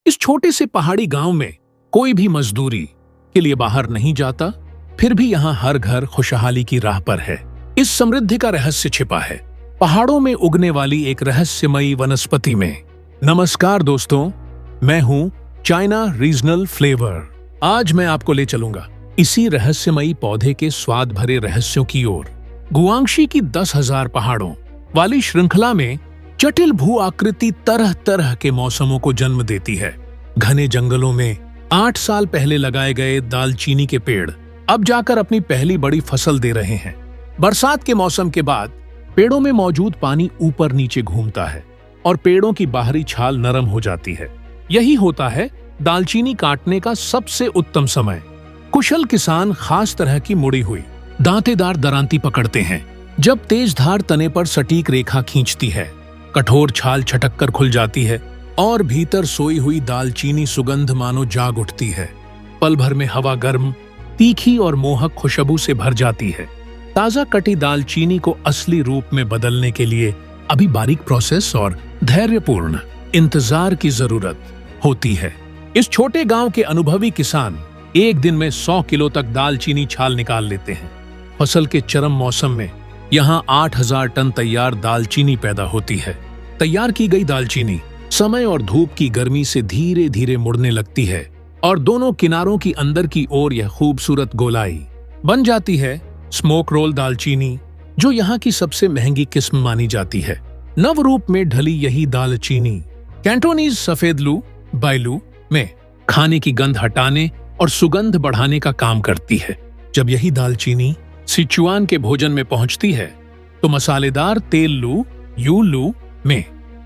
इस छोटे से पहाड़ी गांव में कोई भी मजदूरी के लिए बाहर नहीं जाता, फिर भी यहाँ हर घर खुशहाली की राह पर है। इस समृद्धि का रहस्य छिपा है पहाड़ों में उगने वाली एक रहस्यमयी वनस्पति में। नमस्कार दोस्तों, मैं हूँ चाइना रीजनल फ्लेवर। आज मैं आपको ले चलूंगा इसी रहस्यमयी पौधे के स्वाद भरे रहस्यों की ओर। गुआंगशी की 10,000 पहाड़ों वाली श्रृंखला में जटिल भू आकृति तरह तरह के मौसमों को जन्म देती है। घने जंगलों में 8 साल पहले लगाए गए दालचीनी के पेड़ अब जाकर अपनी पहली बड़ी फसल दे रहे हैं। बरसात के मौसम के बाद पेड़ों में मौजूद पानी ऊपर नीचे घूमता है और पेड़ों की बाहरी छाल नरम हो जाती है। यही होता है दालचीनी काटने का सबसे उत्तम समय। कुशल किसान खास तरह की मुड़ी हुई दांतेदार दरांती पकड़ते हैं। जब तेज धार तने पर सटीक रेखा खींचती है, कठोर छाल छटक कर खुल जाती है और भीतर सोई हुई दालचीनी सुगंध मानो जाग उठती है। पल भर में हवा गर्म, तीखी और मोहक खुशबू से भर जाती है। ताजा कटी दालचीनी को असली रूप में बदलने के लिए अभी बारीक प्रोसेस और धैर्यपूर्ण इंतजार की जरूरत होती है। इस छोटे गांव के अनुभवी किसान एक दिन में 100 किलो तक दालचीनी छाल निकाल लेते हैं। फसल के चरम मौसम में यहाँ 8,000 टन तैयार दालचीनी पैदा होती है। तैयार की गई दालचीनी समय और धूप की गर्मी से धीरे धीरे मुड़ने लगती है और दोनों किनारों की अंदर की ओर यह खूबसूरत गोलाई बन जाती है। स्मोक रोल दालचीनी, जो यहाँ की सबसे महंगी किस्म मानी जाती है, नव रूप में ढली यही दालचीनी कैंटोनीज सफेद लू बाइलू में खाने की गंध हटाने और सुगंध बढ़ाने का काम करती है। जब यही दालचीनी सिचुआन के भोजन में पहुंचती है तो मसालेदार तेल लू यू लू में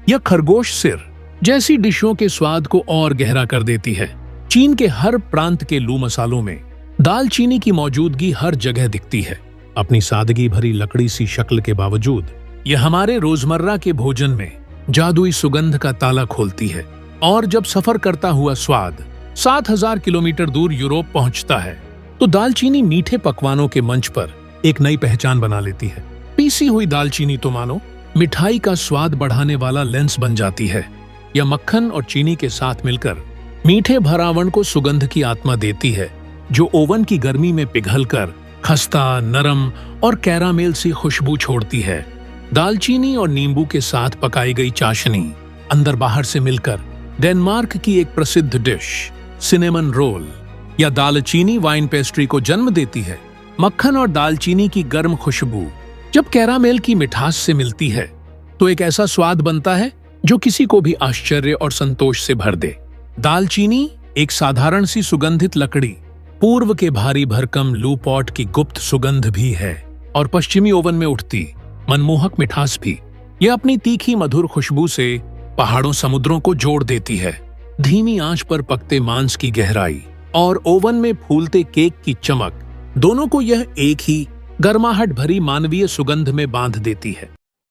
यह खरगोश सिर जैसी डिशों के स्वाद को और गहरा कर देती है। चीन के हर प्रांत के लू मसालों में दालचीनी की मौजूदगी हर जगह दिखती है। अपनी सादगी भरी लकड़ी सी शक्ल के बावजूद यह हमारे रोजमर्रा के भोजन में जादुई सुगंध का ताला खोलती है। और जब सफर करता हुआ स्वाद 7,000 किलोमीटर दूर यूरोप पहुंचता है तो दालचीनी मीठे पकवानों के मंच पर एक नई पहचान बना लेती है। पीसी हुई दालचीनी तो मानो मिठाई का स्वाद बढ़ाने वाला लेंस बन जाती है। यह मक्खन और चीनी के साथ मिलकर मीठे भरावन को सुगंध की आत्मा देती है, जो ओवन की गर्मी में पिघलकर खस्ता, नरम और कैरामेल सी खुशबू छोड़ती है। दालचीनी और नींबू के साथ पकाई गई चाशनी अंदर बाहर से मिलकर डेनमार्क की एक प्रसिद्ध डिश सिनेमन रोल या दालचीनी वाइन पेस्ट्री को जन्म देती है। मक्खन और दालचीनी की गर्म खुशबू जब कैरामेल की मिठास से मिलती है तो एक ऐसा स्वाद बनता है जो किसी को भी आश्चर्य और संतोष से भर दे। दालचीनी एक साधारण सी सुगंधित लकड़ी पूर्व के भारी भरकम लू पॉट की गुप्त सुगंध भी है और पश्चिमी ओवन में उठती मनमोहक मिठास भी। यह अपनी तीखी मधुर खुशबू से पहाड़ों समुद्रों को जोड़ देती है। धीमी आंच पर पकते मांस की गहराई और ओवन में फूलते केक की चमक, दोनों को यह एक ही गर्माहट भरी मानवीय सुगंध में बांध देती है।